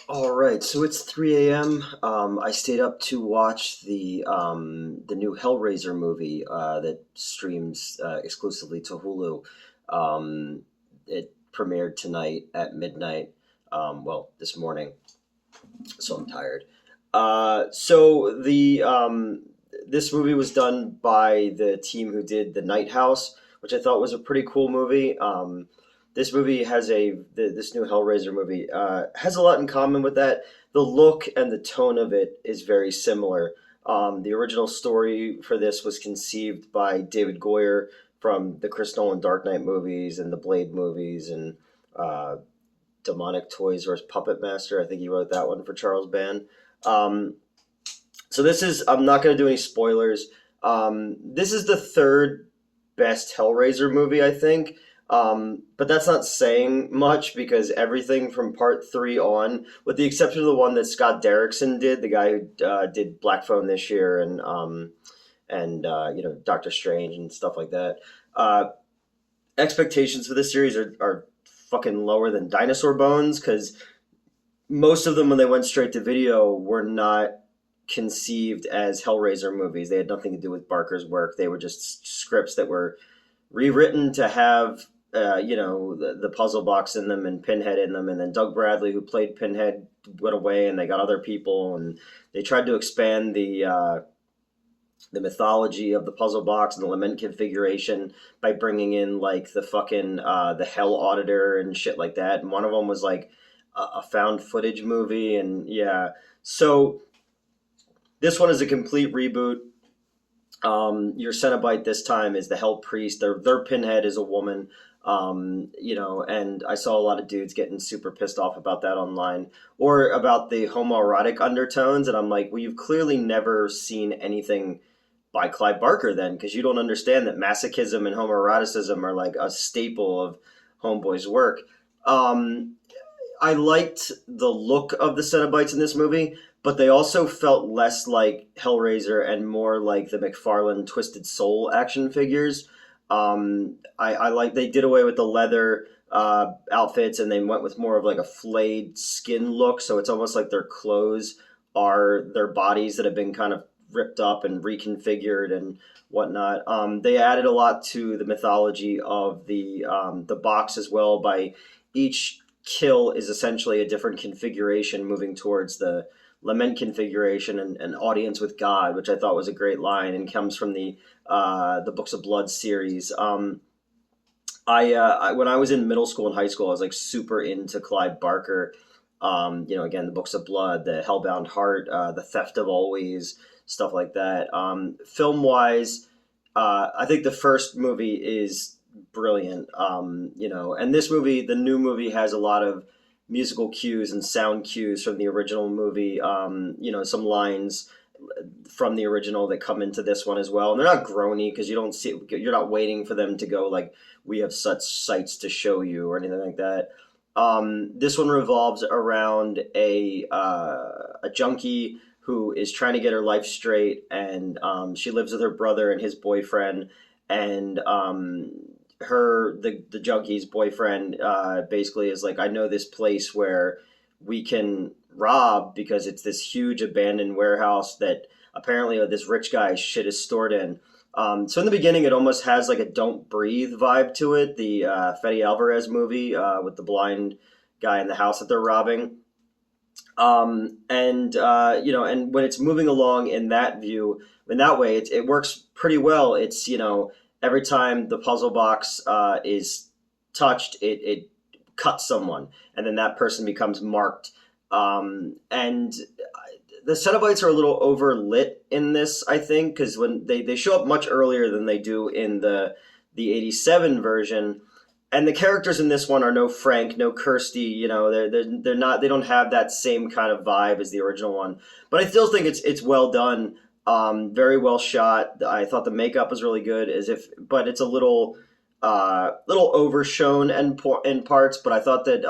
All right, so it's 3 a.m. I stayed up to watch the new Hellraiser movie that streams exclusively to Hulu. It premiered tonight at midnight. Well, this morning, so I'm tired. This movie was done by the team who did The Night House, which I thought was a pretty cool movie. This movie has this new Hellraiser movie has a lot in common with that. The look and the tone of it is very similar. The original story for this was conceived by David Goyer from the Chris Nolan Dark Knight movies and the Blade movies and uh, Demonic Toys vs. Puppet Master. I think he wrote that one for Charles Band. Um, so this is, I'm not going to do any spoilers. This is the third best Hellraiser movie, I think. But that's not saying much because everything from part three on, with the exception of the one that Scott Derrickson did, the guy who did Black Phone this year and Doctor Strange and stuff like that. Uh, Expectations for this series are fucking lower than dinosaur bones because most of them when they went straight to video were not conceived as Hellraiser movies. They had nothing to do with Barker's work. They were just scripts that were rewritten to have the puzzle box in them and Pinhead in them, and then Doug Bradley, who played Pinhead, went away, and they got other people, and they tried to expand the mythology of the puzzle box and the lament configuration by bringing in like the fucking the Hell Auditor and shit like that. And one of them was like a found footage movie, and yeah, so this one is a complete reboot. Your Cenobite this time is the Hell Priest. Their Pinhead is a woman. And I saw a lot of dudes getting super pissed off about that online or about the homoerotic undertones. And I'm like, well, you've clearly never seen anything by Clive Barker then, because you don't understand that masochism and homoeroticism are like a staple of Homeboy's work. Um, I liked the look of the Cenobites in this movie, but they also felt less like Hellraiser and more like the McFarlane Twisted Soul action figures. I like they did away with the leather outfits and they went with more of like a flayed skin look. So it's almost like their clothes are their bodies that have been kind of ripped up and reconfigured and whatnot. They added a lot to the mythology of the box as well. By each kill is essentially a different configuration, moving towards the lament configuration and audience with God, which I thought was a great line and comes from the Books of Blood series. When I was in middle school and high school, I was like super into Clive Barker. Again, the Books of Blood, the Hellbound Heart, the Theft of Always, stuff like that. Film wise, I think the first movie is brilliant. And this movie, the new movie, has a lot of musical cues and sound cues from the original movie. Some lines from the original that come into this one as well, and they're not groany because you're not waiting for them to go like we have such sights to show you or anything like that. This one revolves around a junkie who is trying to get her life straight, and she lives with her brother and his boyfriend, and the junkie's boyfriend basically is like, I know this place where we can rob because it's this huge abandoned warehouse that apparently this rich guy's shit is stored in. So in the beginning, it almost has like a Don't Breathe vibe to it, the Fede Alvarez movie with the blind guy in the house that they're robbing. And when it's moving along in that view, in that way, it works pretty well. It's, every time the puzzle box is touched, it cuts someone, and then that person becomes marked. And the Cenobites are a little overlit in this, I think, because when they show up much earlier than they do in the '87 version, and the characters in this one are no Frank, no Kirsty. They're not. They don't have that same kind of vibe as the original one. But I still think it's well done. Very well shot. I thought the makeup was really good, but it's a little overshown in parts. But I thought that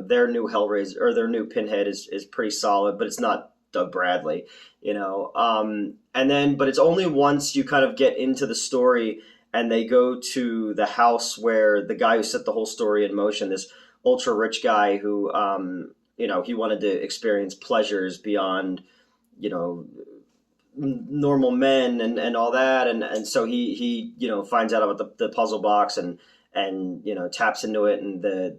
their new Hellraiser or their new Pinhead is pretty solid, but it's not Doug Bradley. But it's only once you kind of get into the story and they go to the house where the guy who set the whole story in motion, this ultra rich guy who he wanted to experience pleasures beyond, you know, normal men and all that, and so he finds out about the puzzle box and taps into it, and the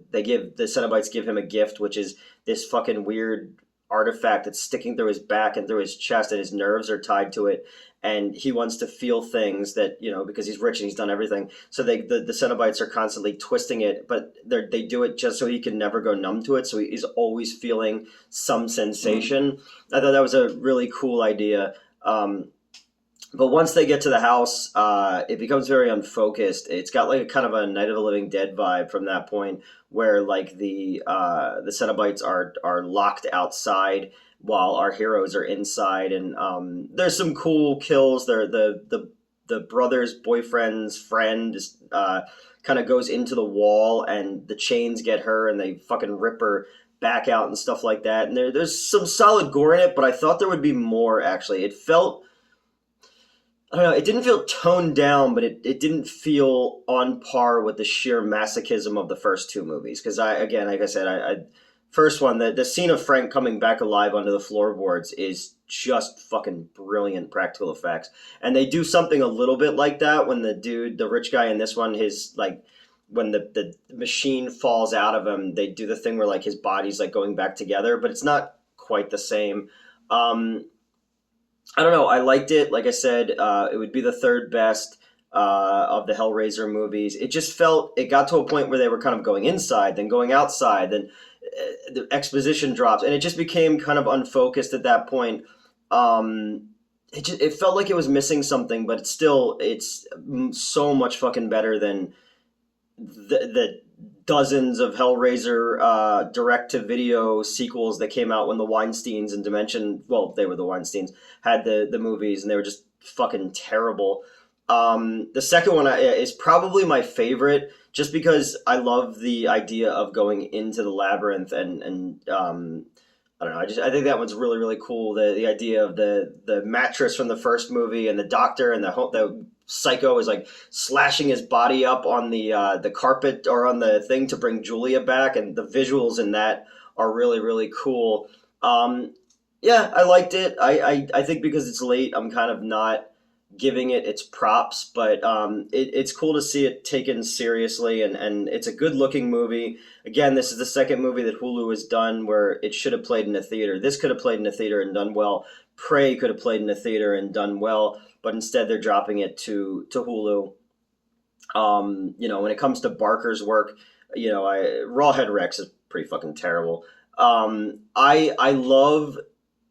Cenobites give him a gift, which is this fucking weird artifact that's sticking through his back and through his chest, and his nerves are tied to it, and he wants to feel things that, because he's rich and he's done everything, so the Cenobites are constantly twisting it, but they do it just so he can never go numb to it, so he's always feeling some sensation. I thought that was a really cool idea. But once they get to the house, it becomes very unfocused. It's got like a kind of a Night of the Living Dead vibe from that point, where like the Cenobites are locked outside while our heroes are inside, and there's some cool kills. The brother's boyfriend's friend is, kind of goes into the wall, and the chains get her, and they fucking rip her back out and stuff like that. And there's some solid gore in it, but I thought there would be more. Actually, it felt, I don't know, it didn't feel toned down, but it didn't feel on par with the sheer masochism of the first two movies. Because again, like I said, first one, the scene of Frank coming back alive onto the floorboards is just fucking brilliant practical effects. And they do something a little bit like that when the rich guy in this one, his like, when the machine falls out of him, they do the thing where like his body's like going back together, but it's not quite the same. I don't know. I liked it. Like I said, it would be the third best of the Hellraiser movies. It just felt, it got to a point where they were kind of going inside, then going outside, then the exposition drops, and it just became kind of unfocused at that point. It felt like it was missing something, but it's so much fucking better than the dozens of Hellraiser direct-to-video sequels that came out when the Weinsteins and Dimension, well, they were the Weinsteins, had the movies, and they were just fucking terrible. The second one is probably my favorite, just because I love the idea of going into the labyrinth, and I don't know, I think that one's really, really cool. The idea of the mattress from the first movie, and the doctor, and the psycho is like slashing his body up on the carpet or on the thing to bring Julia back, and the visuals in that are really, really cool. Yeah, I liked it. I think because it's late, I'm kind of not giving it its props, but it's cool to see it taken seriously, and it's a good looking movie. Again, this is the second movie that Hulu has done where it should have played in a theater. This could have played in a theater and done well. Prey could have played in a theater and done well, but instead they're dropping it to Hulu. When it comes to Barker's work, Rawhead Rex is pretty fucking terrible. I love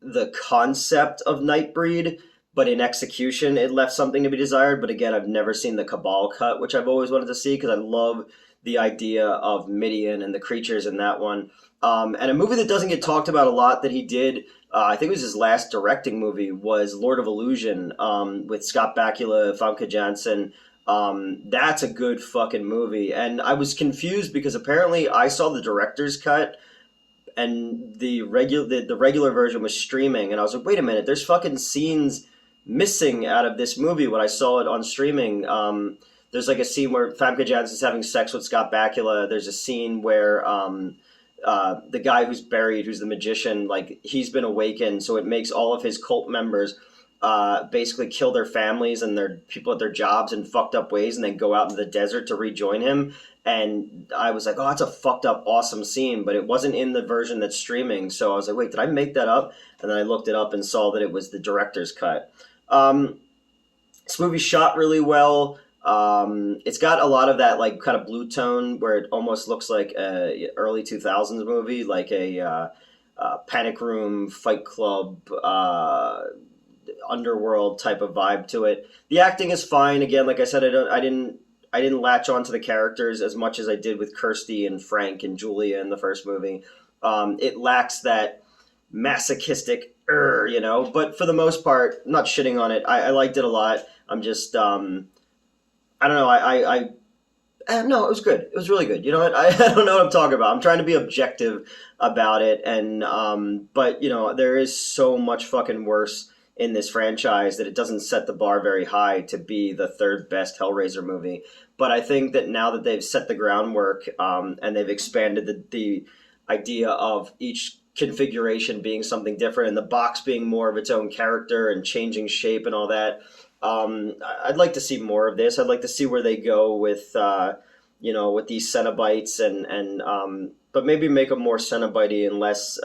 the concept of Nightbreed, but in execution, it left something to be desired. But again, I've never seen the Cabal cut, which I've always wanted to see, because I love the idea of Midian and the creatures in that one. And a movie that doesn't get talked about a lot that he did, I think it was his last directing movie, was Lord of Illusion, with Scott Bakula, Famke Janssen. That's a good fucking movie. And I was confused because apparently I saw the director's cut, and the regular version was streaming, and I was like, wait a minute, there's fucking scenes missing out of this movie when I saw it on streaming. There's like a scene where Famke Janssen's having sex with Scott Bakula. There's a scene where the guy who's buried, who's the magician, like, he's been awakened, so it makes all of his cult members basically kill their families and their people at their jobs in fucked up ways, and then go out into the desert to rejoin him. And I was like, oh, that's a fucked up, awesome scene, but it wasn't in the version that's streaming. So I was like, wait, did I make that up? And then I looked it up and saw that it was the director's cut. This movie shot really well. It's got a lot of that like kind of blue tone where it almost looks like a early 2000s movie, like a Panic Room, Fight Club, Underworld type of vibe to it. The acting is fine. Again, like I said, I didn't latch on to the characters as much as I did with Kirsty and Frank and Julia in the first movie. It lacks that masochistic, but for the most part, I'm not shitting on it. I liked it a lot. I'm just, I don't know. No, it was good. It was really good. You know what? I don't know what I'm talking about. I'm trying to be objective about it. And, but there is so much fucking worse in this franchise that it doesn't set the bar very high to be the third best Hellraiser movie. But I think that now that they've set the groundwork, and they've expanded the idea of each configuration being something different and the box being more of its own character and changing shape and all that. I'd like to see more of this. I'd like to see where they go with with these Cenobites and but maybe make them more Cenobite and less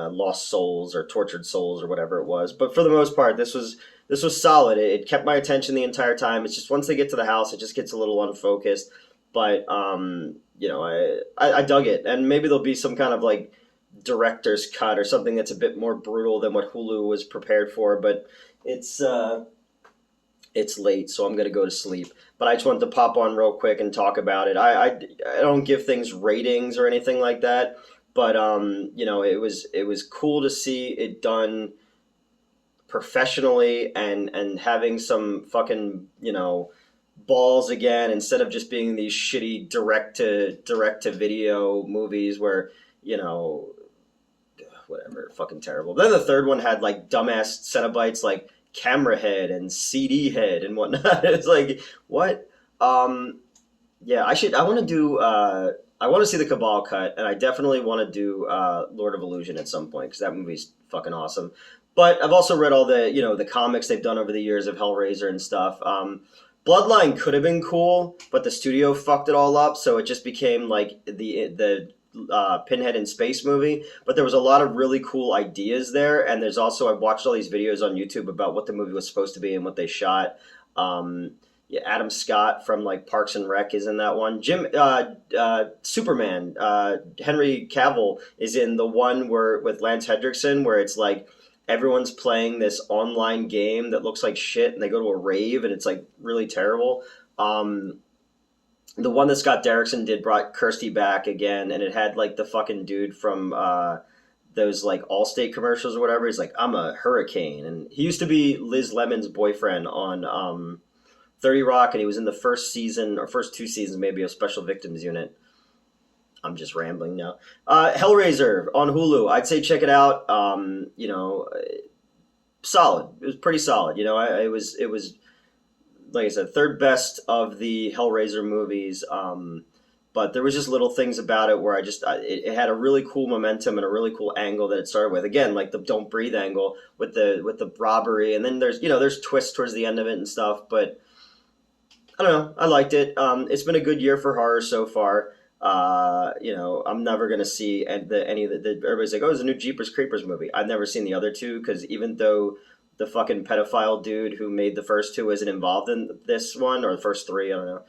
lost souls or tortured souls or whatever it was. But for the most part, this was solid. It kept my attention the entire time. It's just once they get to the house, it just gets a little unfocused. But I dug it, and maybe there'll be some kind of like director's cut or something that's a bit more brutal than what Hulu was prepared for. But it's late, so I'm gonna go to sleep. But I just wanted to pop on real quick and talk about it. I don't give things ratings or anything like that, but it was cool to see it done professionally and having some fucking balls again instead of just being these shitty direct to video movies where you know whatever fucking terrible. Then the third one had like dumbass Cenobites like camera head and CD head and whatnot. It's like what? Yeah, I want to do. I want to see the Cabal cut, and I definitely want to do Lord of Illusion at some point because that movie's fucking awesome. But I've also read all the comics they've done over the years of Hellraiser and stuff. Bloodline could have been cool, but the studio fucked it all up, so it just became like the Pinhead in Space movie. But there was a lot of really cool ideas there, and there's also I've watched all these videos on YouTube about what the movie was supposed to be and what they shot. Yeah, Adam Scott from like Parks and Rec is in that one. Superman, Henry Cavill is in the one where with Lance Hendrickson, where it's like everyone's playing this online game that looks like shit, and they go to a rave, and it's like really terrible. The one that Scott Derrickson did brought Kirsty back again, and it had like the fucking dude from those like Allstate commercials or whatever. He's like, I'm a hurricane, and he used to be Liz Lemon's boyfriend on 30 Rock, and he was in the first season or first two seasons maybe of Special Victims Unit. I'm just rambling now. Hellraiser on Hulu. I'd say check it out. Solid. It was pretty solid. It was like I said, third best of the Hellraiser movies. But there was just little things about it where it had a really cool momentum and a really cool angle that it started with. Again, like the Don't Breathe angle with the robbery, and then there's twists towards the end of it and stuff. But I don't know. I liked it. It's been a good year for horror so far. I'm never gonna see any of the everybody's like, oh, there's a new Jeepers Creepers movie. I've never seen the other two because even though the fucking pedophile dude who made the first two isn't involved in this one or the first three, I don't know.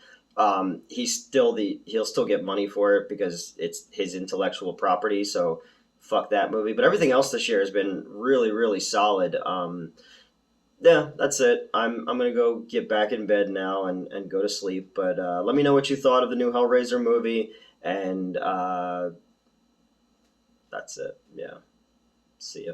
He'll still get money for it because it's his intellectual property. So fuck that movie. But everything else this year has been really, really solid. Yeah, that's it. I'm gonna go get back in bed now and go to sleep. But let me know what you thought of the new Hellraiser movie, and that's it. Yeah, see ya.